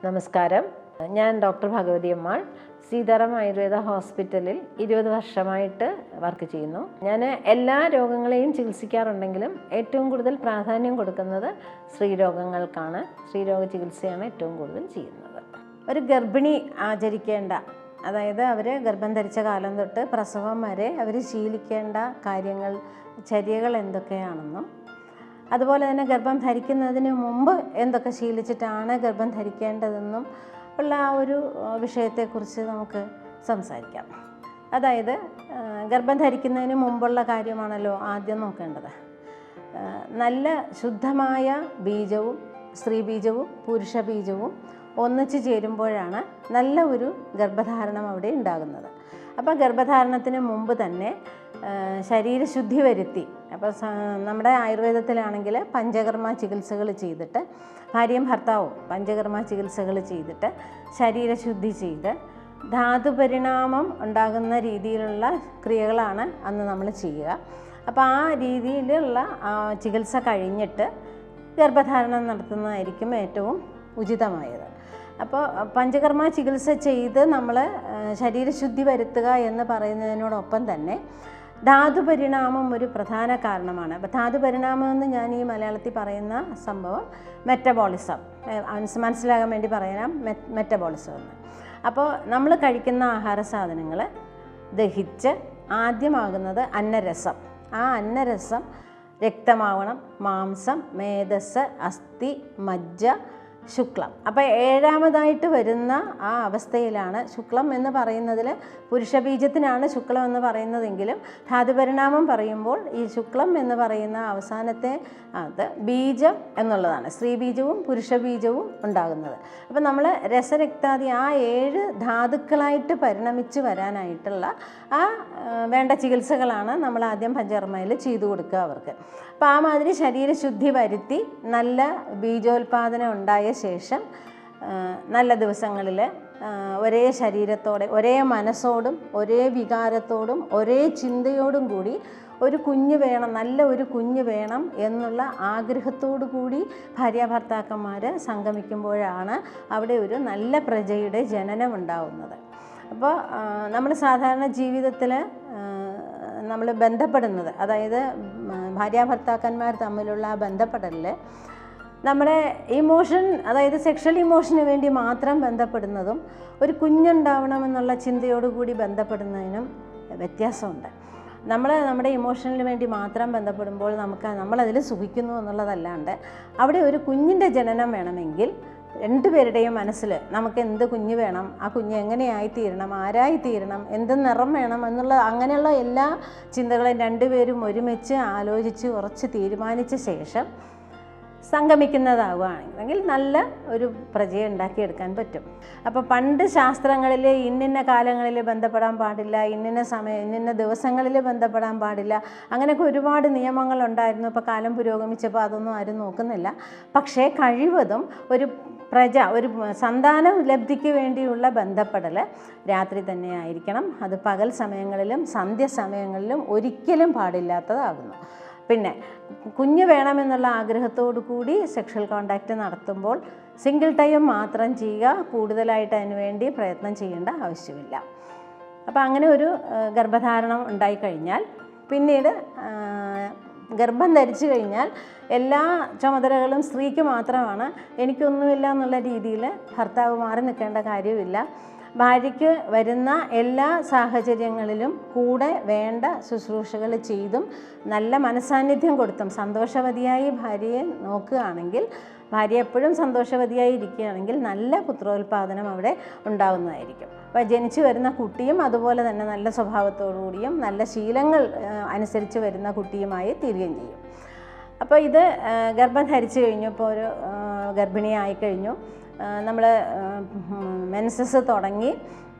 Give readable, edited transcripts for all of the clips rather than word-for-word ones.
നമസ്കാരം. ഞാൻ ഡോക്ടർ ഭഗവതി അമ്മാൾ സീതാറാം ആയുർവേദ ഹോസ്പിറ്റലിൽ 20 വർഷമായിട്ട് വർക്ക് ചെയ്യുന്നു. ഞാൻ എല്ലാ രോഗങ്ങളെയും ചികിത്സിക്കാറുണ്ടെങ്കിലും ഏറ്റവും കൂടുതൽ പ്രാധാന്യം കൊടുക്കുന്നത് സ്ത്രീരോഗങ്ങൾക്കാണ്. സ്ത്രീരോഗ ചികിത്സയാണ് ഏറ്റവും കൂടുതൽ ചെയ്യുന്നത്. ഒരു ഗർഭിണി ആചരിക്കേണ്ട, അതായത് അവർ ഗർഭം ധരിച്ച കാലം തൊട്ട് പ്രസവം വരെ അവർ ശീലിക്കേണ്ട കാര്യങ്ങൾ, ചര്യകൾ എന്തൊക്കെയാണെന്നും അതുപോലെ തന്നെ ഗർഭം ധരിക്കുന്നതിന് മുമ്പ് എന്തൊക്കെ ശീലിച്ചിട്ടാണ് ഗർഭം ധരിക്കേണ്ടതെന്നും ഉള്ള ആ ഒരു വിഷയത്തെക്കുറിച്ച് നമുക്ക് സംസാരിക്കാം. അതായത് ഗർഭം ധരിക്കുന്നതിന് മുമ്പുള്ള കാര്യമാണല്ലോ ആദ്യം നോക്കേണ്ടത്. നല്ല ശുദ്ധമായ ബീജവും സ്ത്രീ ബീജവും പുരുഷ ബീജവും ഒന്നിച്ച് ചേരുമ്പോഴാണ് നല്ല ഒരു ഗർഭധാരണം അവിടെ ഉണ്ടാകുന്നത്. അപ്പോൾ ഗർഭധാരണത്തിന് മുമ്പ് തന്നെ ശരീരശുദ്ധി വരുത്തി, അപ്പോൾ നമ്മുടെ ആയുർവേദത്തിലാണെങ്കിൽ പഞ്ചകർമ്മ ചികിത്സകൾ ചെയ്തിട്ട്, ഭാര്യയും ഭർത്താവും പഞ്ചകർമ്മ ചികിത്സകൾ ചെയ്തിട്ട് ശരീരശുദ്ധി ചെയ്ത് ധാതുപരിണാമം ഉണ്ടാകുന്ന രീതിയിലുള്ള ക്രിയകളാണ് അന്ന് നമ്മൾ ചെയ്യുക. അപ്പോൾ ആ രീതിയിലുള്ള ചികിത്സ കഴിഞ്ഞിട്ട് ഗർഭധാരണം നടത്തുന്നതായിരിക്കും ഏറ്റവും ഉചിതമായത്. അപ്പോൾ പഞ്ചകർമ്മ ചികിത്സ ചെയ്ത് നമ്മൾ ശരീരശുദ്ധി വരുത്തുക എന്ന് പറയുന്നതിനോടൊപ്പം തന്നെ ധാതുപരിണാമം ഒരു പ്രധാന കാരണമാണ്. അപ്പോൾ ധാതുപരിണാമം എന്ന് ഞാൻ ഈ മലയാളത്തിൽ പറയുന്ന സംഭവം മെറ്റബോളിസം, മനസ്സിലാകാൻ വേണ്ടി പറയാം, മെറ്റബോളിസം എന്ന്. അപ്പോൾ നമ്മൾ കഴിക്കുന്ന ആഹാര സാധനങ്ങൾ ദഹിച്ച് ആദ്യമാകുന്നത് അന്നരസം. ആ അന്നരസം രക്തമാവണം, മാംസം, മേധസ്, അസ്ഥി, മജ്ജ, ശുക്ലം. അപ്പോൾ ഏഴാമതായിട്ട് വരുന്ന ആ അവസ്ഥയിലാണ് ശുക്ലം എന്ന് പറയുന്നതിൽ പുരുഷബീജത്തിനാണ് ശുക്ലം എന്ന് പറയുന്നതെങ്കിലും ധാതുപരിണാമം പറയുമ്പോൾ ഈ ശുക്ലം എന്ന് പറയുന്ന അവസാനത്തെ അത് ബീജം എന്നുള്ളതാണ്, സ്ത്രീ ബീജവും പുരുഷ ബീജവും ഉണ്ടാകുന്നത്. അപ്പോൾ നമ്മൾ രസരക്താദി ആ 7 ധാതുക്കളായിട്ട് പരിണമിച്ച് വരാനായിട്ടുള്ള ആ വേണ്ട ചികിത്സകളാണ് നമ്മൾ ആദ്യം പഞ്ചകർമ്മയിൽ ചെയ്തു കൊടുക്കുക അവർക്ക്. അപ്പോൾ ആ മാതിരി ശരീരശുദ്ധി വരുത്തി നല്ല ബീജോൽപാദനം ഉണ്ടായ ശേഷം നല്ല ദിവസങ്ങളിൽ ഒരേ ശരീരത്തോടെ, ഒരേ മനസ്സോടും ഒരേ വികാരത്തോടും ഒരേ ചിന്തയോടും കൂടി ഒരു കുഞ്ഞ് വേണം, നല്ല ഒരു കുഞ്ഞ് വേണം എന്നുള്ള ആഗ്രഹത്തോടു കൂടി ഭാര്യാഭർത്താക്കന്മാർ സംഗമിക്കുമ്പോഴാണ് അവിടെ ഒരു നല്ല പ്രജയുടെ ജനനം ഉണ്ടാവുന്നത്. അപ്പോൾ നമ്മൾ സാധാരണ ജീവിതത്തിൽ നമ്മൾ ബന്ധപ്പെടുന്നത്, അതായത് ഭാര്യാഭർത്താക്കന്മാർ തമ്മിലുള്ള ആ ബന്ധപ്പെടലിൽ നമ്മുടെ ഇമോഷൻ, അതായത് സെക്ഷൽ ഇമോഷന് വേണ്ടി മാത്രം ബന്ധപ്പെടുന്നതും ഒരു കുഞ്ഞുണ്ടാവണമെന്നുള്ള ചിന്തയോടുകൂടി ബന്ധപ്പെടുന്നതിനും വ്യത്യാസമുണ്ട്. നമ്മുടെ ഇമോഷനിന് വേണ്ടി മാത്രം ബന്ധപ്പെടുമ്പോൾ നമ്മളതിൽ സുഖിക്കുന്നു എന്നുള്ളതല്ലാണ്ട് അവിടെ ഒരു കുഞ്ഞിൻ്റെ ജനനം വേണമെങ്കിൽ രണ്ടുപേരുടെയും മനസ്സിൽ നമുക്ക് എന്ത് കുഞ്ഞ് വേണം, ആ കുഞ്ഞ് എങ്ങനെയായിത്തീരണം, ആരായിത്തീരണം, എന്ത് നിറം വേണം എന്നുള്ള അങ്ങനെയുള്ള എല്ലാ ചിന്തകളും രണ്ടുപേരും ഒരുമിച്ച് ആലോചിച്ച് ഉറച്ച് തീരുമാനിച്ച ശേഷം സംഗമിക്കുന്നതാവുകയാണെങ്കിൽ നല്ല ഒരു പ്രജയെ ഉണ്ടാക്കിയെടുക്കാൻ പറ്റും. അപ്പോൾ പണ്ട് ശാസ്ത്രങ്ങളിൽ ഇന്നിന്ന കാലങ്ങളിൽ ബന്ധപ്പെടാൻ പാടില്ല, ഇന്നിന്ന ദിവസങ്ങളിൽ ബന്ധപ്പെടാൻ പാടില്ല, അങ്ങനെയൊക്കെ ഒരുപാട് നിയമങ്ങളുണ്ടായിരുന്നു. ഇപ്പോൾ കാലം പുരോഗമിച്ചപ്പോൾ അതൊന്നും ആരും നോക്കുന്നില്ല. പക്ഷേ കഴിവതും ഒരു സന്താന ലബ്ധിക്ക് വേണ്ടിയുള്ള ബന്ധപ്പെടൽ രാത്രി തന്നെ ആയിരിക്കണം. അത് പകൽ സമയങ്ങളിലും സന്ധ്യാസമയങ്ങളിലും ഒരിക്കലും പാടില്ലാത്തതാകുന്നു. പിന്നെ കുഞ്ഞ് വേണമെന്നുള്ള ആഗ്രഹത്തോടു കൂടി സെക്ഷൽ കോണ്ടാക്റ്റ് നടത്തുമ്പോൾ സിംഗിൾ ടൈം മാത്രം ചെയ്യുക, കൂടുതലായിട്ട് അതിന് വേണ്ടി പ്രയത്നം ചെയ്യേണ്ട ആവശ്യമില്ല. അപ്പോൾ അങ്ങനെ ഒരു ഗർഭധാരണം ഉണ്ടായിക്കഴിഞ്ഞാൽ പിന്നീട് ഗർഭം ധരിച്ചു കഴിഞ്ഞാൽ എല്ലാ ചുമതലകളും സ്ത്രീക്ക് മാത്രമാണ്, എനിക്കൊന്നുമില്ല എന്നുള്ള രീതിയിൽ ഭർത്താവ് മാറി നിൽക്കേണ്ട കാര്യമില്ല. ഭാര്യയ്ക്ക് വരുന്ന എല്ലാ സാഹചര്യങ്ങളിലും കൂടെ വേണ്ട ശുശ്രൂഷകൾ ചെയ്തും നല്ല മനസ്സാന്നിധ്യം കൊടുത്തും സന്തോഷവതിയായി ഭാര്യയെ നോക്കുകയാണെങ്കിൽ, ഭാര്യ എപ്പോഴും സന്തോഷവതിയായി ഇരിക്കുകയാണെങ്കിൽ നല്ല പുത്രോൽപാദനം അവിടെ ഉണ്ടാകുന്നതായിരിക്കും. അപ്പോൾ ജനിച്ചു വരുന്ന കുട്ടിയും അതുപോലെ തന്നെ നല്ല സ്വഭാവത്തോടു കൂടിയും നല്ല ശീലങ്ങൾ അനുസരിച്ച് വരുന്ന കുട്ടിയുമായി തീരുകയും ചെയ്യും. അപ്പോൾ ഇത് ഗർഭം ധരിച്ചു കഴിഞ്ഞു, ഇപ്പോൾ ഒരു ഗർഭിണിയായിക്കഴിഞ്ഞു, നമ്മൾ മെൻസസ് തുടങ്ങി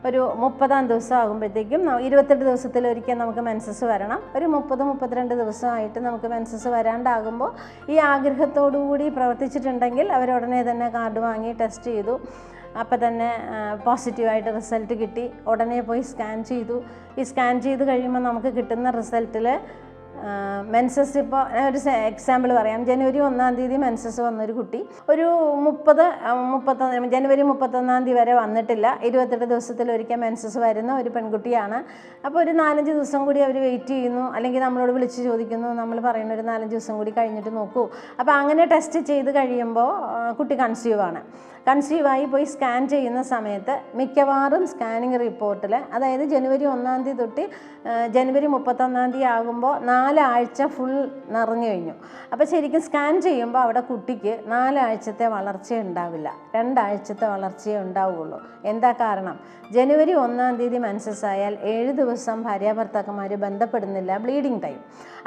ഒരു 30-ാം ദിവസം ആകുമ്പോഴത്തേക്കും 28 ദിവസത്തിലൊരിക്കൽ നമുക്ക് മെൻസസ് വരണം. ഒരു 30-32 ദിവസമായിട്ട് നമുക്ക് മെൻസസ് വരാണ്ടാകുമ്പോൾ ഈ ആഗ്രഹത്തോടു കൂടി പ്രവർത്തിച്ചിട്ടുണ്ടെങ്കിൽ അവരുടനെ തന്നെ കാർഡ് വാങ്ങി ടെസ്റ്റ് ചെയ്തു. അപ്പോൾ തന്നെ പോസിറ്റീവായിട്ട് റിസൾട്ട് കിട്ടി. ഉടനെ പോയി സ്കാൻ ചെയ്തു. ഈ സ്കാൻ ചെയ്ത് കഴിയുമ്പോൾ നമുക്ക് കിട്ടുന്ന റിസൾട്ടിൽ മെൻസസ് ഇപ്പോൾ ഒരു എക്സാമ്പിൾ പറയാം. ജനുവരി 1-ാം തീയതി മെൻസസ് വന്നൊരു കുട്ടി ഒരു 31 ജനുവരി 31-ാം തീയതി വരെ വന്നിട്ടില്ല. 28 ദിവസത്തിലൊരിക്കൽ മെൻസസ് വരുന്ന ഒരു പെൺകുട്ടിയാണ്. അപ്പോൾ ഒരു 4-5 ദിവസം കൂടി അവർ വെയിറ്റ് ചെയ്യുന്നു, അല്ലെങ്കിൽ നമ്മളോട് വിളിച്ച് ചോദിക്കുന്നു. നമ്മൾ പറയുന്ന ഒരു 4-5 ദിവസം കൂടി കഴിഞ്ഞിട്ട് നോക്കൂ. അപ്പോൾ അങ്ങനെ ടെസ്റ്റ് ചെയ്ത് കഴിയുമ്പോൾ കുട്ടി കൺസീവാണ്. കൺസീവായി പോയി സ്കാൻ ചെയ്യുന്ന സമയത്ത് മിക്കവാറും സ്കാനിങ് റിപ്പോർട്ടിൽ, അതായത് ജനുവരി 1-ാം തീയതി തൊട്ട് ജനുവരി 31-ാം തീയതി ആകുമ്പോൾ 4 ആഴ്ച ഫുൾ നിറഞ്ഞു കഴിഞ്ഞു. അപ്പോൾ ശരിക്കും സ്കാൻ ചെയ്യുമ്പോൾ അവിടെ കുട്ടിക്ക് 4 ആഴ്ചത്തെ വളർച്ച ഉണ്ടാവില്ല, 2 ആഴ്ചത്തെ വളർച്ചയേ ഉണ്ടാവുകയുള്ളൂ. എന്താ കാരണം? ജനുവരി 1-ാം തീയതി മെൻസസ് ആയാൽ 7 ദിവസം ഭാര്യാഭർത്താക്കന്മാർ ബന്ധപ്പെടുന്നില്ല, ബ്ലീഡിങ് ടൈം.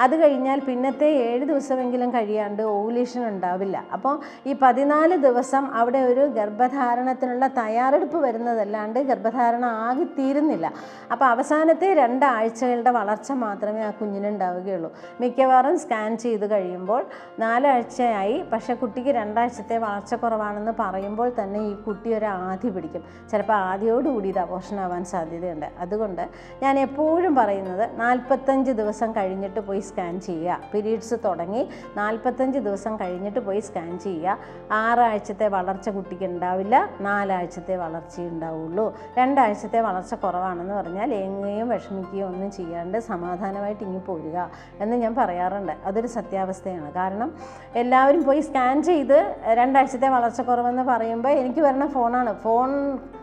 അത് കഴിഞ്ഞാൽ പിന്നത്തെ 7 ദിവസമെങ്കിലും കഴിയാണ്ട് ഓവുലേഷൻ ഉണ്ടാവില്ല. അപ്പോൾ ഈ 14 ദിവസം അവിടെ ഒരു ഗർഭധാരണത്തിനുള്ള തയ്യാറെടുപ്പ് വരുന്നതല്ലാണ്ട് ഗർഭധാരണ ആകിത്തീരുന്നില്ല. അപ്പോൾ അവസാനത്തെ 2 ആഴ്ചകളുടെ വളർച്ച മാത്രമേ ആ കുഞ്ഞിനുണ്ടാവുകയുള്ളൂ. മിക്കവാറും സ്കാൻ ചെയ്ത് കഴിയുമ്പോൾ 4 ആഴ്ചയായി, പക്ഷേ കുട്ടിക്ക് 2 ആഴ്ചത്തെ വളർച്ച കുറവാണെന്ന് പറയുമ്പോൾ തന്നെ ഈ കുട്ടി ഒരു ആധി പിടിക്കും. ചിലപ്പോൾ ആദ്യോടുകൂടി ഇത് അബോർഷനാവാൻ സാധ്യതയുണ്ട്. അതുകൊണ്ട് ഞാൻ എപ്പോഴും പറയുന്നത് 45 ദിവസം കഴിഞ്ഞിട്ട് പോയി സ്കാൻ ചെയ്യുക. പീരീഡ്സ് തുടങ്ങി 45 ദിവസം കഴിഞ്ഞിട്ട് പോയി സ്കാൻ ചെയ്യുക. 6 ആഴ്ചത്തെ വളർച്ച കുട്ടിക്ക് ഉണ്ടാവില്ല, 4 ആഴ്ചത്തെ വളർച്ചയേ ഉണ്ടാവുള്ളൂ. 2 ആഴ്ചത്തെ വളർച്ച കുറവാണെന്ന് പറഞ്ഞാൽ എങ്ങനെയും വിഷമിക്കുകയോ ഒന്നും ചെയ്യാണ്ട് സമാധാനമായിട്ട് ഇങ്ങി പോരുക എന്ന് ഞാൻ പറയാറുണ്ട്. അതൊരു സത്യാവസ്ഥയാണ്. കാരണം എല്ലാവരും പോയി സ്കാൻ ചെയ്ത് 2 ആഴ്ചത്തെ വളർച്ച കുറവെന്ന് പറയുമ്പോൾ എനിക്ക് വരുന്ന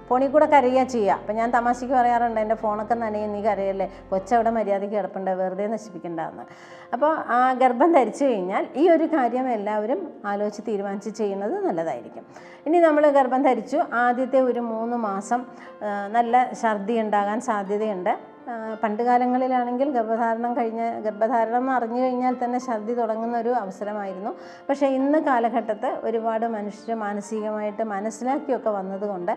ഫോണിൽ കൂടെ കരയുക ചെയ്യുക. അപ്പം ഞാൻ തമാശയ്ക്ക് പറയാറുണ്ട്, എൻ്റെ ഫോണൊക്കെ നനയും, നീ കരയല്ലേ, കൊച്ചവിടെ മര്യാദയ്ക്ക് കിടപ്പുണ്ട്, വെറുതെ നശിപ്പിക്കണ്ടെന്ന്. അപ്പോൾ ആ ഗർഭം ധരിച്ചു കഴിഞ്ഞാൽ ഈ ഒരു കാര്യം എല്ലാവരും ആലോചിച്ച് തീരുമാനിച്ച് ചെയ്യുന്നത് നല്ലതായിരിക്കും. ഇനി നമ്മൾ ഗർഭം ധരിച്ചു, ആദ്യത്തെ ഒരു 3 മാസം നല്ല ഛർദി ഉണ്ടാകാൻ സാധ്യതയുണ്ട്. പണ്ട് കാലങ്ങളിലാണെങ്കിൽ ഗർഭധാരണം എന്ന് അറിഞ്ഞു കഴിഞ്ഞാൽ തന്നെ ഛർദി തുടങ്ങുന്ന ഒരു അവസരമായിരുന്നു. പക്ഷേ ഇന്ന് കാലഘട്ടത്ത് ഒരുപാട് മനുഷ്യർ മാനസികമായിട്ട് മനസ്സിലാക്കിയൊക്കെ വന്നതുകൊണ്ട്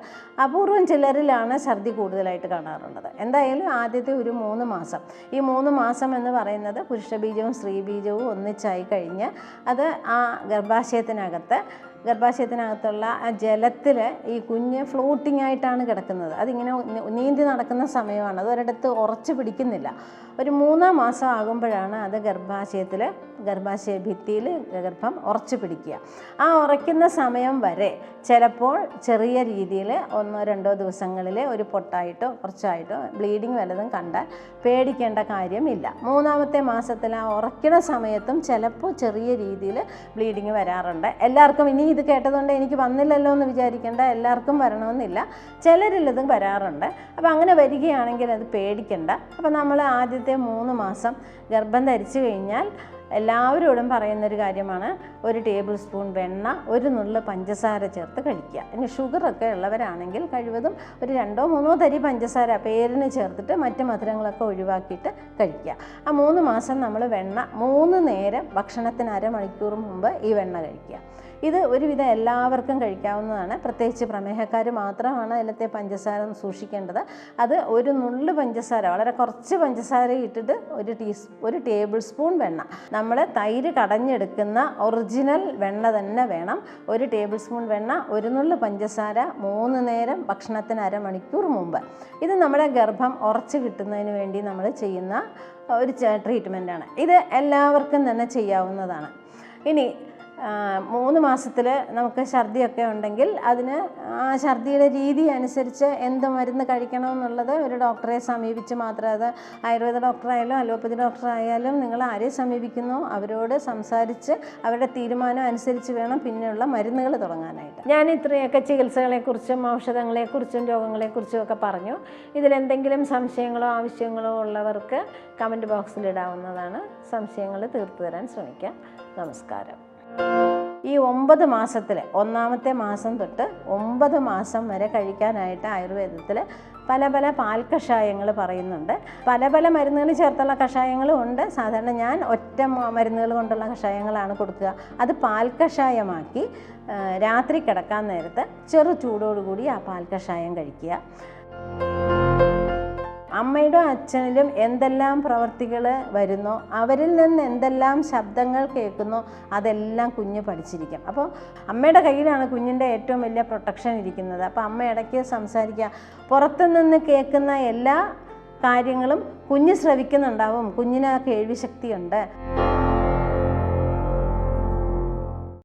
അപൂർവം ചിലരിലാണ് ഛർദി കൂടുതലായിട്ട് കാണാറുള്ളത്. എന്തായാലും ആദ്യത്തെ ഒരു 3 മാസം, ഈ 3 മാസം എന്ന് പറയുന്നത് പുരുഷബീജവും സ്ത്രീബീജവും ഒന്നിച്ചായി കഴിഞ്ഞ് അത് ആ ഗർഭാശയത്തിനകത്തുള്ള ആ ജലത്തിൽ ഈ കുഞ്ഞ് ഫ്ലോട്ടിംഗ് ആയിട്ടാണ് കിടക്കുന്നത്. അതിങ്ങനെ നീന്തി നടക്കുന്ന സമയമാണ്. അത് ഒരിടത്ത് ഉറച്ചു പിടിക്കുന്നില്ല. ഒരു 3-ാം മാസം ആകുമ്പോഴാണ് അത് ഗർഭാശയ ഭിത്തിയിൽ ഗർഭം ഉറച്ചു പിടിക്കുക. ആ ഉറയ്ക്കുന്ന സമയം വരെ ചിലപ്പോൾ ചെറിയ രീതിയിൽ 1-2 ദിവസങ്ങളിൽ ഒരു പൊട്ടായിട്ടോ കുറച്ചായിട്ടോ ബ്ലീഡിങ് വല്ലതും കണ്ടാൽ പേടിക്കേണ്ട കാര്യമില്ല. 3-ാമത്തെ മാസത്തിൽ ആ ഉറയ്ക്കുന്ന സമയത്തും ചിലപ്പോൾ ചെറിയ രീതിയിൽ ബ്ലീഡിങ് വരാറുണ്ട്. എല്ലാവർക്കും ഇനി ഇത് കേട്ടതുകൊണ്ട് എനിക്ക് വന്നില്ലല്ലോ എന്ന് വിചാരിക്കേണ്ട, എല്ലാവർക്കും വരണമെന്നില്ല, ചിലരില്ലത് വരാറുണ്ട്. അപ്പോൾ അങ്ങനെ വരികയാണെങ്കിൽ അത് പേടിക്കണ്ട. അപ്പോൾ നമ്മൾ ആദ്യത്തെ 3 മാസം ഗർഭം ധരിച്ചു കഴിഞ്ഞാൽ എല്ലാവരോടും പറയുന്നൊരു കാര്യമാണ്, 1 ടേബിൾ സ്പൂൺ വെണ്ണ, 1 നുള്ള് പഞ്ചസാര ചേർത്ത് കഴിക്കുക. ഇനി ഷുഗറൊക്കെ ഉള്ളവരാണെങ്കിൽ കഴിവതും ഒരു 2-3 തരി പഞ്ചസാര പേരിന് ചേർത്തിട്ട് മറ്റ് മധുരങ്ങളൊക്കെ ഒഴിവാക്കിയിട്ട് കഴിക്കുക. ആ 3 മാസം നമ്മൾ വെണ്ണ 3 നേരം ഭക്ഷണത്തിന് അരമണിക്കൂർ മുമ്പ് ഈ വെണ്ണ കഴിക്കുക. ഇത് ഒരുവിധം എല്ലാവർക്കും കഴിക്കാവുന്നതാണ്. പ്രത്യേകിച്ച് പ്രമേഹക്കാർ മാത്രമാണ് അതിലത്തെ പഞ്ചസാര സൂക്ഷിക്കേണ്ടത്. അത് 1 നുള്ള് പഞ്ചസാര, വളരെ കുറച്ച് പഞ്ചസാര ഇട്ടിട്ട് 1 ടേബിൾ സ്പൂൺ വെണ്ണ, നമ്മൾ തൈര് കടഞ്ഞെടുക്കുന്ന ഒറിജിനൽ വെണ്ണ തന്നെ വേണം. 1 ടേബിൾ സ്പൂൺ വെണ്ണ, 1 നുള്ള് പഞ്ചസാര, 3 നേരം ഭക്ഷണത്തിന് അരമണിക്കൂർ മുമ്പ്. ഇത് നമ്മുടെ ഗർഭം ഉറച്ച് കിട്ടുന്നതിന് വേണ്ടി നമ്മൾ ചെയ്യുന്ന ഒരു ട്രീറ്റ്മെൻറ്റാണ്. ഇത് എല്ലാവർക്കും തന്നെ ചെയ്യാവുന്നതാണ്. ഇനി 3 മാസത്തിൽ നമുക്ക് ഛർദിയൊക്കെ ഉണ്ടെങ്കിൽ അതിന് ആ ഛർദിയുടെ രീതി അനുസരിച്ച് എന്ത് മരുന്ന് കഴിക്കണമെന്നുള്ളത് ഒരു ഡോക്ടറെ സമീപിച്ച് മാത്രമേ, അത് ആയുർവേദ ഡോക്ടറായാലും അലോപ്പതി ഡോക്ടറായാലും നിങ്ങൾ ആരെ സമീപിക്കുന്നോ അവരോട് സംസാരിച്ച് അവരുടെ തീരുമാനം അനുസരിച്ച് വേണം പിന്നെയുള്ള മരുന്നുകൾ തുടങ്ങാനായിട്ട്. ഞാൻ ഇത്രയൊക്കെ ചികിത്സകളെക്കുറിച്ചും ഔഷധങ്ങളെക്കുറിച്ചും രോഗങ്ങളെക്കുറിച്ചും ഒക്കെ പറഞ്ഞു. ഇതിലെന്തെങ്കിലും സംശയങ്ങളോ ആവശ്യങ്ങളോ ഉള്ളവർക്ക് കമൻറ്റ് ബോക്സിൽ ഇടാവുന്നതാണ്. സംശയങ്ങൾ തീർത്തു തരാൻ ശ്രമിക്കാം. നമസ്കാരം. ഈ 9 മാസത്തിൽ 1-ാമത്തെ മാസം തൊട്ട് 9 മാസം വരെ കഴിക്കാനായിട്ട് ആയുർവേദത്തിൽ പല പാൽ കഷായങ്ങൾ പറയുന്നുണ്ട്. പല മരുന്നുകൾ ചേർത്തുള്ള കഷായങ്ങളും ഉണ്ട്. സാധാരണ ഞാൻ ഒറ്റ മരുന്നുകൾ കൊണ്ടുള്ള കഷായങ്ങളാണ് കൊടുക്കുക. അത് പാൽ കഷായമാക്കി രാത്രി കിടക്കാൻ നേരത്ത് ചെറു ചൂടോടുകൂടി ആ പാൽ കഷായം കഴിക്കുക. അമ്മയുടെ അച്ഛനിലും എന്തെല്ലാം പ്രവർത്തികൾ വരുന്നോ, അവരിൽ നിന്ന് എന്തെല്ലാം ശബ്ദങ്ങൾ കേൾക്കുന്നോ അതെല്ലാം കുഞ്ഞ് പഠിച്ചിരിക്കും. അപ്പോൾ അമ്മയുടെ കയ്യിലാണ് കുഞ്ഞിൻ്റെ ഏറ്റവും വലിയ പ്രൊട്ടക്ഷൻ ഇരിക്കുന്നത്. അപ്പോൾ അമ്മ ഇടയ്ക്ക് സംസാരിക്കുക, പുറത്തുനിന്ന് കേൾക്കുന്ന എല്ലാ കാര്യങ്ങളും കുഞ്ഞ് ശ്രവിക്കുന്നുണ്ടാവും. കുഞ്ഞിന് ആ കേൾവിശക്തിയുണ്ട്.